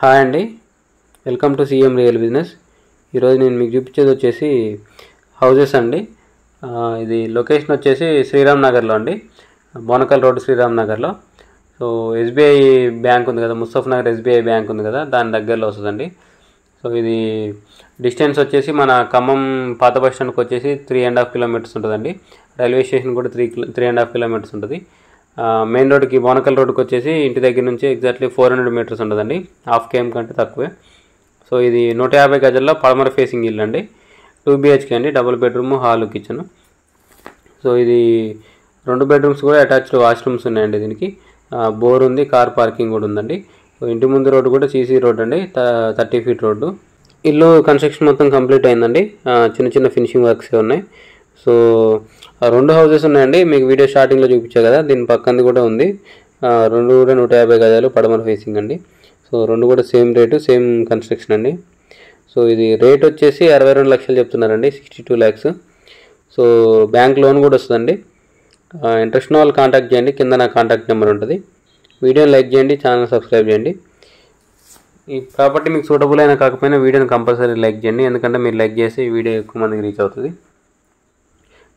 Hi అండి, welcome to CM real business. ఈరోజు నేను మీకు చూపించేది వచ్చేసి హౌజెస్ అండి. ఇది లొకేషన్ వచ్చేసి శ్రీరామ్ నగర్లో అండి, బోనకల్ రోడ్ శ్రీరామ్ నగర్లో. సో ఎస్బీఐ బ్యాంక్ ఉంది కదా, ముస్తఫ్ నగర్ ఎస్బీఐ బ్యాంక్ ఉంది కదా, దాని దగ్గరలో వస్తుందండి. సో ఇది డిస్టెన్స్ వచ్చేసి మన ఖమ్మం పాత బస్ స్టాండ్కి వచ్చేసి 3.5 కిలోమీటర్స్ ఉంటుందండి. రైల్వే స్టేషన్ కూడా 3.5 కిలోమీటర్స్ ఉంటుంది. మెయిన్ రోడ్కి బోనకల్ రోడ్కి వచ్చేసి ఇంటి దగ్గర నుంచి ఎగ్జాక్ట్లీ 400 మీటర్స్ ఉంటుందండి, హాఫ్ కేఎం కంటే తక్కువే. సో ఇది 150 గజల్లో పడమర ఫేసింగ్ ఇల్లు అండి, 2 BHK అండి, double bedroom hall kitchen. So ఇది 2 బెడ్రూమ్స్ కూడా అటాచ్డ్ వాష్రూమ్స్ ఉన్నాయండి. దీనికి బోర్ ఉంది, కార్ పార్కింగ్ కూడా ఉందండి. సో ఇంటి ముందు రోడ్డు కూడా సీసీ రోడ్ అండి, 30 ఫీట్ రోడ్డు. ఇల్లు కన్స్ట్రక్షన్ మొత్తం కంప్లీట్ అయిందండి, చిన్న చిన్న ఫినిషింగ్ వర్క్స్ ఉన్నాయి. సో 2 హౌసెస్ ఉన్నాయండి, మీకు వీడియో స్టార్టింగ్లో చూపించా కదా, దీని పక్కనది కూడా ఉంది. 2 కూడా 150 గజాలు పడమర ఫేసింగ్ అండి. సో 2 కూడా సేమ్ రేటు, సేమ్ కన్స్ట్రక్షన్ అండి. సో ఇది రేట్ వచ్చేసి 62 లక్షలు చెప్తున్నారండి, 62 lakhs. సో బ్యాంక్ లోన్ కూడా వస్తుందండి. ఇంట్రెస్ట్ ఉన్న వాళ్ళు కాంటాక్ట్ చేయండి, కింద నా కాంటాక్ట్ నెంబర్ ఉంటుంది. వీడియోని లైక్ చేయండి, ఛానల్ సబ్స్క్రైబ్ చేయండి. ఈ ప్రాపర్టీ మీకు సూటబుల్ అయినా కాకపోయినా వీడియోని కంపల్సరీ లైక్ చేయండి, ఎందుకంటే మీరు లైక్ చేసి ఈ వీడియో ఎక్కువ మందికి రీచ్ అవుతుంది.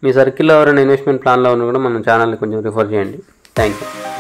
మీ సర్కిల్లో ఎవరైనా ఇన్వెస్ట్మెంట్ ప్లాన్లో ఉన్నా కూడా మన ఛానల్ని కొంచెం రిఫర్ చేయండి. Thank you.